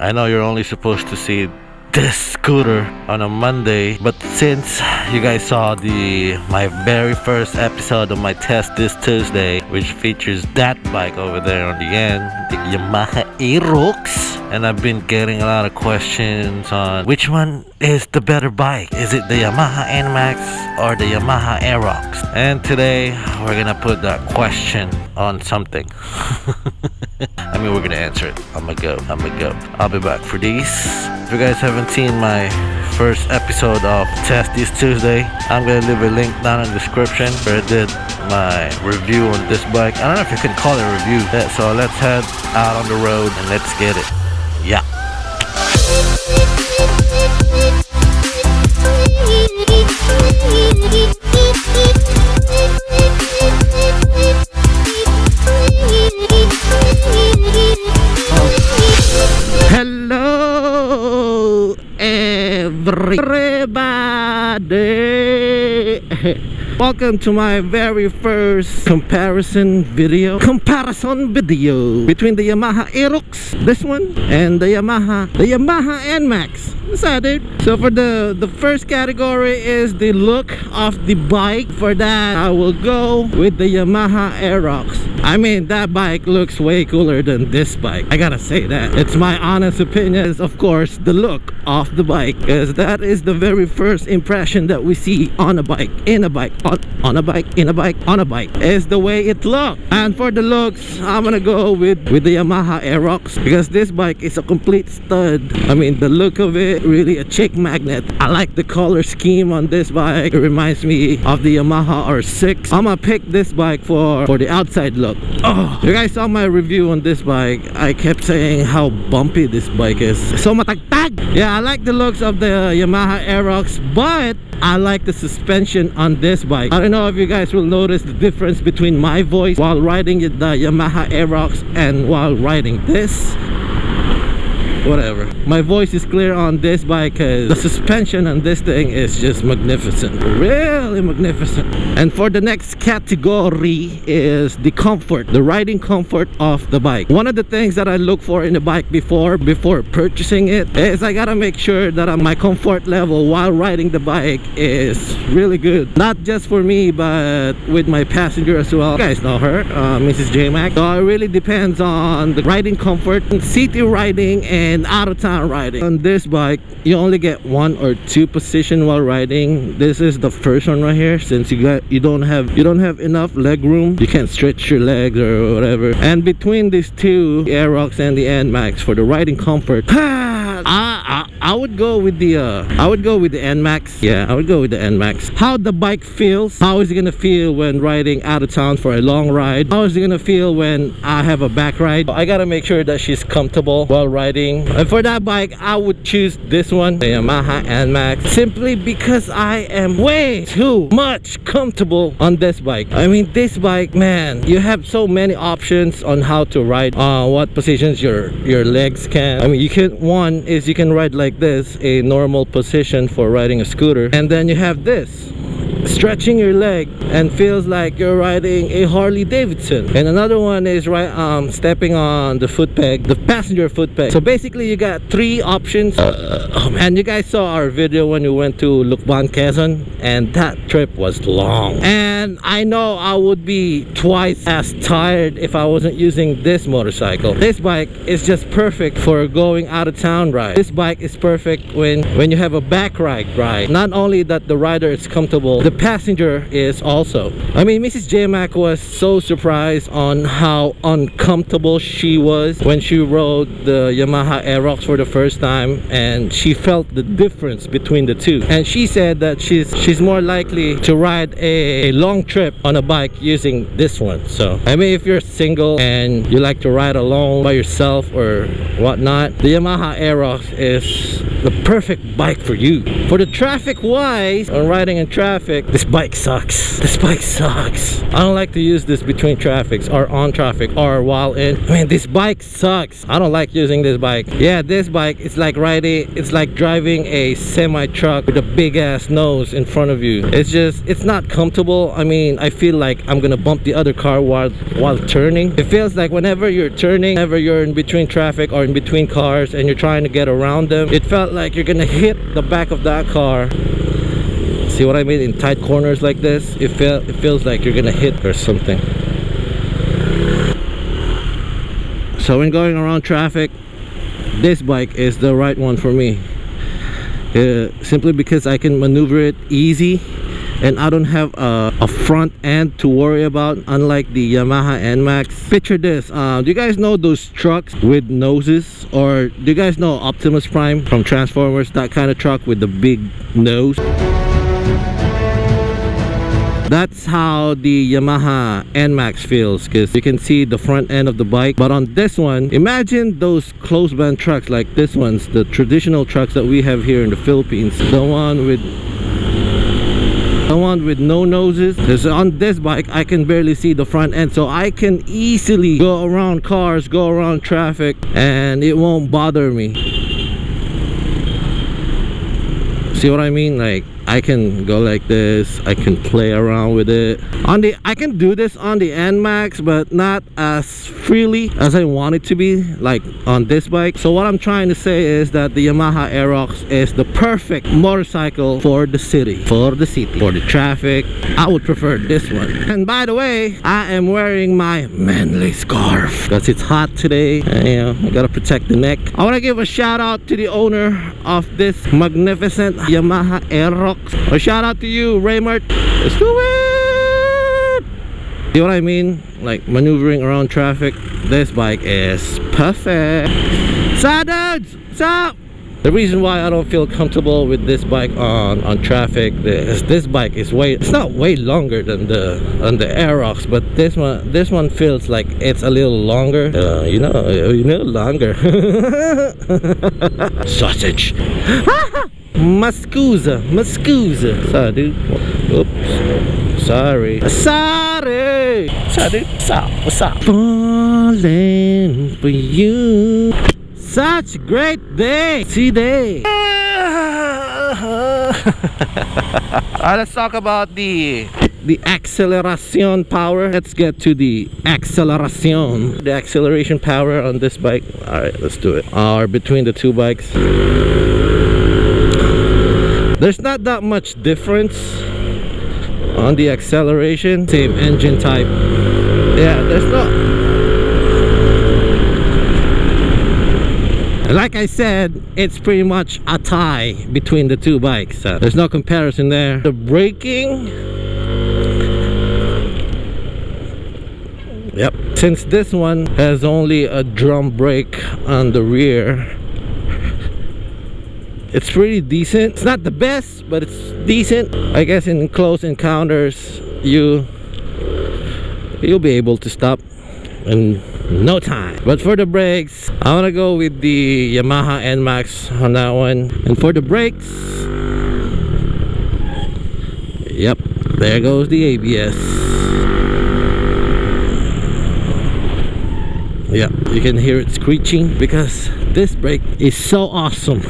I know you're only supposed to see this scooter on a Monday, but since you guys saw my very first episode of my test this Tuesday, which features that bike over there on the end, the Yamaha Aerox, and I've been getting a lot of questions on which one is the better bike. Is it the Yamaha Nmax or the Yamaha Aerox? And today we're gonna put that question on something. I mean, we're gonna answer it. I'ma go. I'll be back for these. If you guys haven't seen my first episode of Test This Tuesday, I'm gonna leave a link down in the description where I did my review on this bike. I don't know if you can call it a review. Yeah, so let's head out on the road and let's get it. Yeah. Hello everybody. Welcome to my very first comparison video between the Yamaha Aerox, this one, and the Yamaha Nmax. That's how, dude. So for the first category is the look of the bike. For that, I will go with the Yamaha Aerox. I mean, that bike looks way cooler than this bike. I gotta say that. It's my honest opinion. Is of course the look of the bike, because that is the very first impression that we see on a bike, in a bike, on a bike, in a bike, on a bike, is the way it looks. And for the looks, I'm gonna go with the Yamaha Aerox, because this bike is a complete stud. I mean, the look of it, really a chick magnet. I like the color scheme on this bike. It reminds me of the Yamaha R6. I'm gonna pick this bike for the outside look. Oh, you guys saw my review on this bike. I kept saying how bumpy this bike is. So matagtag. Yeah, I like the looks of the Yamaha Aerox, but I like the suspension on this bike. I don't know if you guys will notice the difference between my voice while riding the Yamaha Aerox and while riding this. Whatever, my voice is clear on this bike because the suspension on this thing is just magnificent, really magnificent. And for the next category is the comfort, the riding comfort of the bike. One of the things that I look for in a bike before purchasing it is I gotta make sure that my comfort level while riding the bike is really good, not just for me but with my passenger as well. You guys know her, Mrs. J-Mac. So it really depends on the riding comfort, city riding and out of town riding. On this bike, you only get 1 or 2 position while riding. This is the first one right here, since you don't have enough leg room. You can't stretch your legs or whatever. And between these two, the Aerox and the Nmax, for the riding comfort, I would go with the Nmax. Yeah, I would go with the Nmax. How the bike feels, how is it gonna feel when riding out of town for a long ride? How is it gonna feel when I have a back ride? I gotta make sure that she's comfortable while riding. And for that bike, I would choose this one, the Yamaha Nmax, simply because I am way too much comfortable on this bike. I mean, this bike, man, you have so many options on how to ride, what positions your legs can. I mean, you can ride like this, a normal position for riding a scooter, and then you have this, stretching your leg and feels like you're riding a Harley Davidson. And another one is stepping on the foot peg, the passenger foot peg. So basically you got 3 options. And you guys saw our video when we went to Lukban, Quezon, and that trip was long. And I know I would be twice as tired if I wasn't using this motorcycle. This bike is just perfect for going out of town ride. This bike is perfect when you have a back ride. Not only that the rider is comfortable, the passenger is also. I mean, Mrs. J-Mac was so surprised on how uncomfortable she was when she rode the Yamaha Aerox for the first time, and she felt the difference between the two. And she said that she's more likely to ride a long trip on a bike using this one. So I mean, if you're single and you like to ride alone by yourself or whatnot, the Yamaha Aerox is the perfect bike for you. For the traffic wise, on riding in traffic, This bike sucks. This bike sucks. I don't like to use this between traffics or on traffic or while in. Man, this bike sucks. I don't like using this bike. Yeah, this bike, it's like driving a semi-truck with a big ass nose in front of you. It's not comfortable. I mean, I feel like I'm gonna bump the other car while turning. It feels like whenever you're turning, whenever you're in between traffic or in between cars and you're trying to get around them, it felt like you're gonna hit the back of that car. See what I mean? In tight corners like this, it feels like you're gonna hit or something. So when going around traffic, this bike is the right one for me. Simply because I can maneuver it easy and I don't have a front end to worry about, unlike the Yamaha Nmax. Picture this. Do you guys know those trucks with noses? Or do you guys know Optimus Prime from Transformers? That kind of truck with the big nose. That's how the Yamaha Nmax feels, because you can see the front end of the bike. But on this one, imagine those closed band trucks like this one's, the traditional trucks that we have here in the Philippines. The one with no noses. Because on this bike, I can barely see the front end, so I can easily go around cars, go around traffic, and it won't bother me. See what I mean? Like, I can go like this, I can play around with it. I can do this on the Nmax, but not as freely as I want it to be, like on this bike. So what I'm trying to say is that the Yamaha Aerox is the perfect motorcycle for the city. For the traffic, I would prefer this one. And by the way, I am wearing my manly scarf because it's hot today, and you know, I gotta protect the neck. I want to give a shout out to the owner of this magnificent Yamaha Aerox. A shout out to you, Raymart. Let's do it! See what I mean? Like maneuvering around traffic, this bike is perfect. So dudes, so the reason why I don't feel comfortable with this bike on traffic is this bike is it's not way longer than the Aerox, but this one feels like it's a little longer. You know, longer. Sausage. Mascusa. Sorry, dude. Oops. Sorry. Dude. What's up? Falling for you. Such a great day today. Let's talk about the acceleration power. Let's get to the acceleration. The acceleration power on this bike. Alright, let's do it. Or between the two bikes, there's not that much difference on the acceleration. Same engine type. Yeah, there's not. Like I said, it's pretty much a tie between the two bikes. There's no comparison there. The braking, yep. Since this one has only a drum brake on the rear, it's pretty decent. It's not the best, but it's decent. I guess in close encounters, you'll be able to stop in no time. But for the brakes, I want to go with the Yamaha Nmax on that one. And for the brakes, yep, there goes the ABS. Yeah, you can hear it screeching because this brake is so awesome.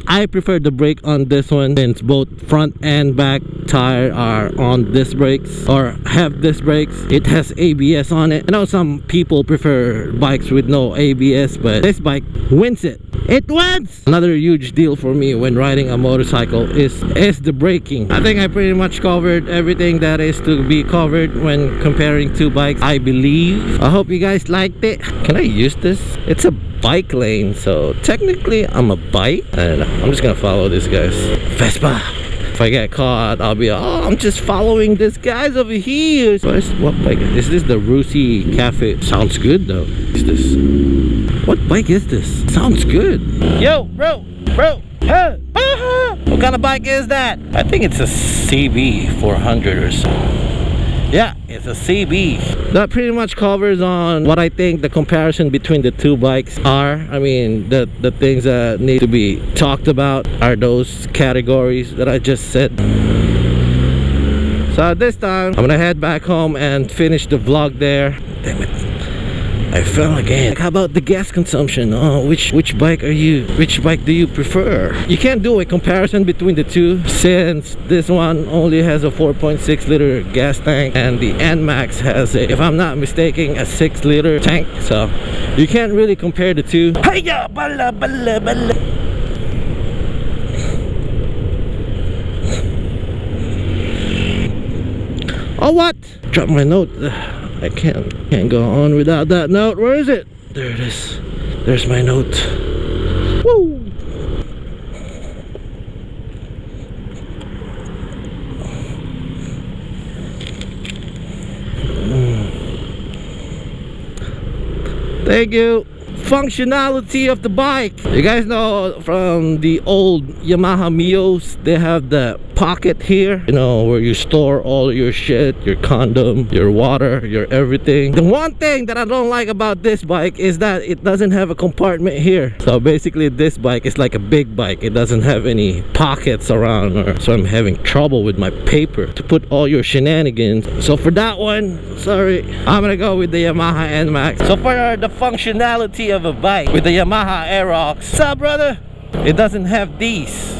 I prefer the brake on this one since both front and back tire are on disc brakes or have disc brakes. It has ABS on it. I know some people prefer bikes with no ABS, but this bike wins it. It wins! Another huge deal for me when riding a motorcycle is the braking. I think I pretty much covered everything that is to be covered when comparing two bikes, I believe. I hope you guys liked it. Can I use this? It's a bike lane, so technically I'm a bike. I don't know. I'm just gonna follow this guys. Vespa. If I get caught, I'll be, oh, I'm just following this guy's over here. What bike is this? The Rusi Cafe. Sounds good though. Is this? What bike is this? Sounds good. Yo, bro. Hey. What kind of bike is that? I think it's a CB 400 or so. Yeah, it's a CB. That pretty much covers on what I think the comparison between the two bikes are. I mean, the things that need to be talked about are those categories that I just said. So this time I'm gonna head back home and finish the vlog there. Damn it, I fell again. Like, how about the gas consumption? Oh, which bike do you prefer? You can't do a comparison between the two, since this one only has a 4.6 liter gas tank and the Nmax has a, if I'm not mistaken, a 6 liter tank. So you can't really compare the two. Hiya, bala, bala, bala. Oh, what? Drop my note. I can't go on without that note. Where is it? There it is. There's my note. Woo! Thank you. Functionality of the bike. You guys know from the old Yamaha Mios, they have the pocket here, you know, where you store all your shit, your condom, your water, your everything. The one thing that I don't like about this bike is that it doesn't have a compartment here. So basically this bike is like a big bike. It doesn't have any pockets around, or so I'm having trouble with my paper to put all your shenanigans. So for that one, sorry, I'm gonna go with the Yamaha Nmax. So for the functionality of a bike with the Yamaha Aerox, what's up, brother? It doesn't have this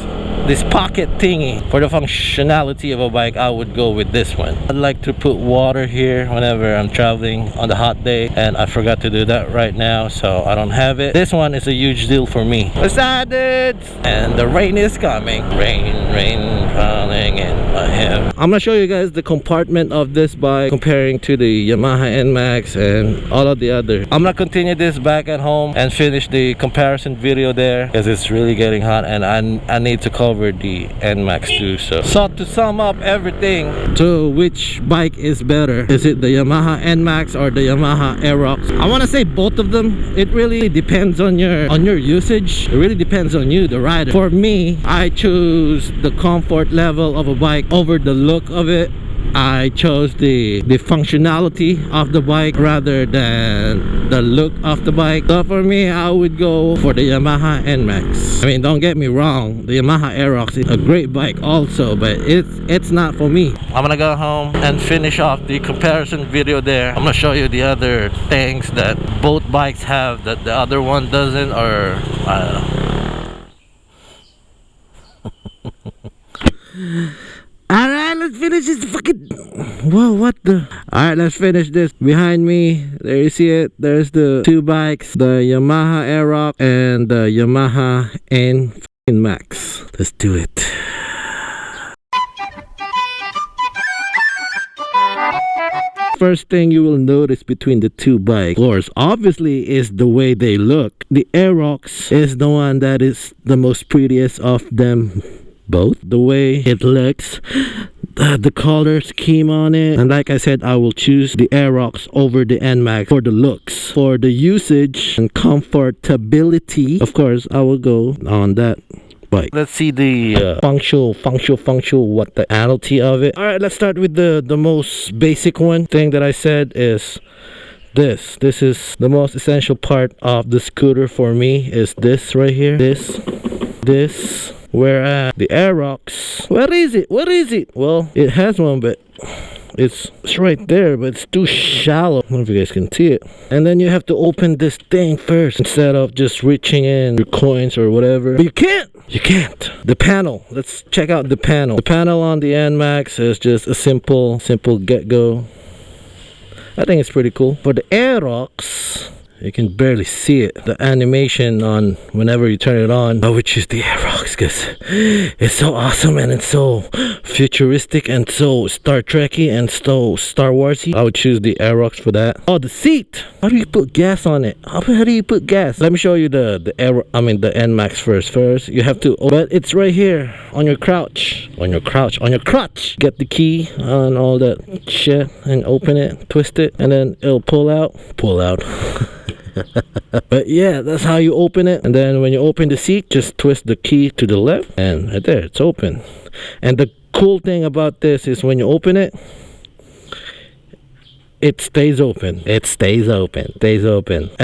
pocket thingy. For the functionality of a bike, I would go with this one. I'd like to put water here whenever I'm traveling on the hot day, and I forgot to do that right now, so I don't have it. This one is a huge deal for me. Decided, and the rain is coming. Rain falling in my hair. I'm gonna show you guys the compartment of this bike comparing to the Yamaha Nmax and all of the other. I'm gonna continue this back at home and finish the comparison video there, because it's really getting hot and I need to cover the Nmax too. So to sum up everything, so which bike is better? Is it the Yamaha Nmax or the Yamaha Aerox? I want to say both of them. It really depends on your usage. It really depends on you, the rider. For me, I choose the comfort level of a bike over the look of it. I chose the functionality of the bike rather than the look of the bike. So for me, I would go for the Yamaha Nmax. I mean, don't get me wrong, the Yamaha Aerox is a great bike also, but it's not for me. I'm gonna go home and finish off the comparison video there. I'm gonna show you the other things that both bikes have that the other one doesn't, or I don't know. Alright, let's finish this fucking... Whoa, what the... Alright, let's finish this. Behind me, there you see it. There's the two bikes, the Yamaha Aerox and the Yamaha Nmax. Let's do it. First thing you will notice between the two bikes, of course, obviously, is the way they look. The Aerox is the one that is the most prettiest of them both. The way it looks, the color scheme on it, and like I said, I will choose the Aerox over the Nmax for the looks. For the usage and comfortability, of course, I will go on that bike. Let's see the functional what the quality of it. All right, let's start with the most basic one thing that I said is this is the most essential part of the scooter for me, is this right here, this. Whereas the Aerox, where is it? Well, it has one, but it's right there, but it's too shallow. I don't know if you guys can see it. And then you have to open this thing first instead of just reaching in your coins or whatever. But you can't. The panel, let's check out the panel. The panel on the Nmax is just a simple get-go. I think it's pretty cool. For the Aerox, you can barely see it. The animation on whenever you turn it on, I would choose the Aerox because it's so awesome and it's so futuristic and so Star Trek-y and so Star Wars-y. I would choose the Aerox for that. Oh, the seat. How do you put gas on it? How do you put gas? Let me show you the Nmax first. First, you have to, but it's right here on your crotch. On your crotch. Get the key on all that shit and open it, twist it, and then it'll pull out. But yeah, that's how you open it. And then when you open the seat, just twist the key to the left, and right there, it's open. And the cool thing about this is when you open it, it stays open. And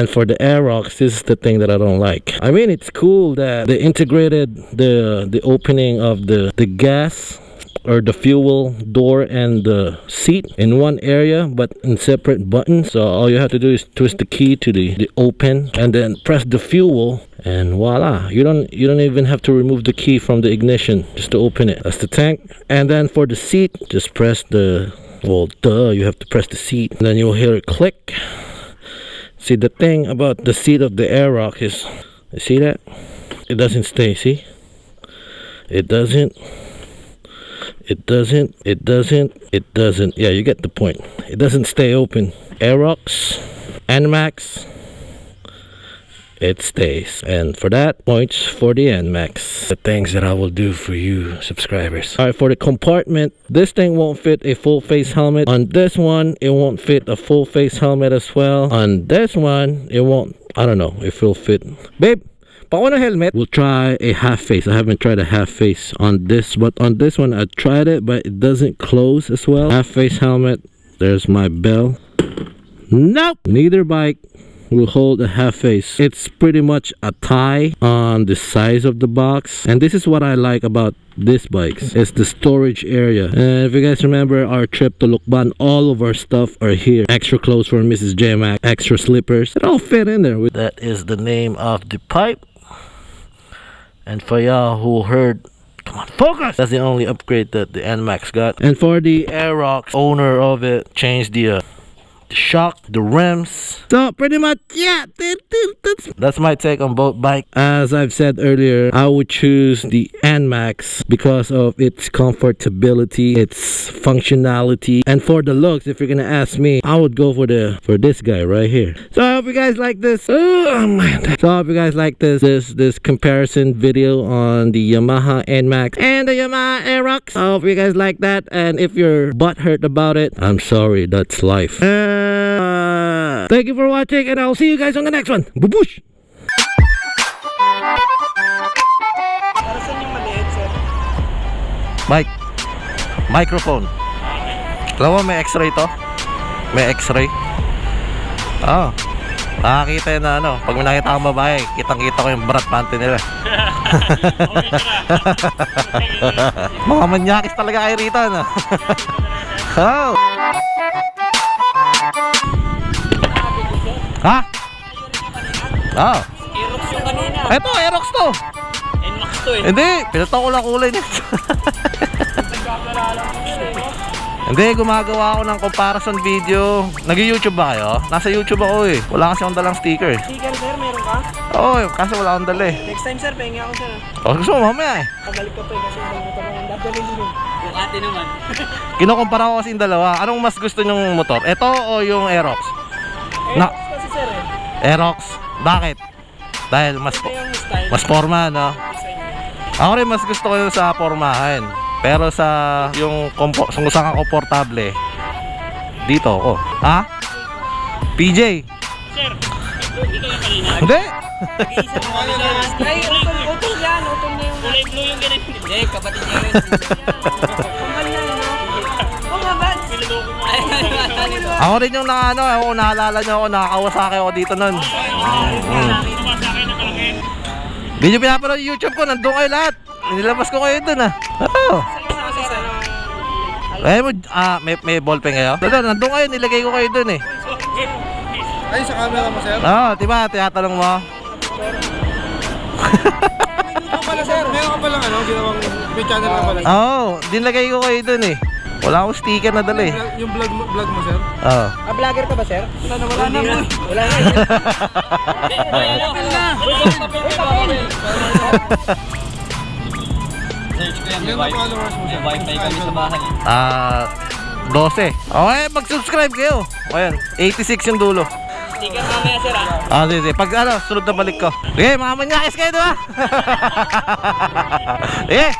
for the Aerox, this is the thing that I don't like. I mean, it's cool that they integrated the opening of the gas or the fuel door and the seat in one area but in separate buttons. So all you have to do is twist the key to the open and then press the fuel, and voila, you don't even have to remove the key from the ignition just to open it. That's the tank. And then for the seat, just press the, well, you have to press the seat and then you'll hear it click. See, the thing about the seat of the Aerox is, you see that? It doesn't stay, see? It doesn't. Yeah, you get the point. It doesn't stay open. Aerox, Nmax, it stays. And for that, points for the Nmax. The things that I will do for you subscribers. Alright, for the compartment, this thing won't fit a full face helmet. On this one, it won't fit a full face helmet as well. On this one, it won't, I don't know if it'll fit. Babe, paano helmet? We'll try a half face. I haven't tried a half face on this, but on this one I tried it, but it doesn't close as well. Half face helmet. There's my bell. Nope, neither bike will hold a half face. It's pretty much a tie on the size of the box, and this is what I like about this bikes. It's the storage area. And if you guys remember our trip to Lukban, all of our stuff are here. Extra clothes for Mrs. J-Mac, extra slippers, it all fit in there. That is the name of the pipe. And for y'all who heard, come on, focus! That's the only upgrade that the Nmax got. And for the Aerox, owner of it changed the shock, the rims. So pretty much, yeah, that's my take on both bikes. As I've said earlier, I would choose the Nmax because of its comfortability, its functionality, and for the looks. If you're gonna ask me, I would go for this guy right here. So I hope you guys like this. Oh man! So I hope you guys like this comparison video on the Yamaha Nmax and the Yamaha Aerox. I hope you guys like that. And if you're butthurt about it, I'm sorry. That's life. Thank you for watching, and I'll see you guys on the next one. Bubush! Microphone. Alam mo, may x-ray to? May x-ray? Oh, nakakita yun na ano. Pag may nakita akong babae, kitang-kita ko yung brat panty nila. Mga manyakis talaga kayo rito, no? Oh! Ha? Oh. Aerox yung kanina. Ito, Aerox to. Nmax to eh. Hindi, pinataw ko lang kulay nito. Hindi, gumagawa ako ng comparison video. Nag-YouTube ba kayo? Nasa YouTube ako eh. Wala kasi akong dalang sticker eh. Sticker sir, meron ka? Oo, kasi wala akong dala eh. Next time sir, pahingi ako sir. Oh, gusto mo mamaya eh. Pabalik ka pa eh, kasi yung motor naman dadalhin din eh. Yung ate naman. Kinukumpara ko kasi yung dalawa. Anong mas gusto nyong motor? Ito o yung Aerox? Aerox kasi sir eh. Aerox? Bakit? Dahil mas forma, no? Ako rin mas gusto ko yung sa formahan. Pero sa yung kung saan ka komportable, dito ako. Ha? PJ? Sir, ikaw yung kanina. Hindi! Nag-iisa mo kami sir. Ay, utol yan. Utol na yung... Kulay blue yung ganun. Hindi, kapatid niya rin. Kumal na yun, no? Oo nga ba? Pinuloko mo. Ako rin yung ako naalala nyo ako, nakakawasaki ako dito nun. Hindi nyo pinapanood yung YouTube ko, nandun kayo lahat. Nilabas ko kayo dun ah. Oo. May ballpen kayo? Nandun kayo, nilagay ko kayo dun eh. Ay, sa camera mo, sir? Oo, diba? Tinatanong mo. Meron ka palang ginawang may channel ka pala. Oo, dinlagay ko kayo dun eh. Wala akong sticker na dala eh. Yung vlog mo, sir? Oo. Vlogger ka ba sir? Wala na mo. Wala na. Ilan na followers mo, sir? Wi-Fi kami sa bahay. 12. Okay, mag-subscribe kayo. Ayan, 86 yung dulo. Sticker mamaya sir ah. Sige. Pag sunod na balik ko. Sige, mga manyakis kayo, diba? Sige.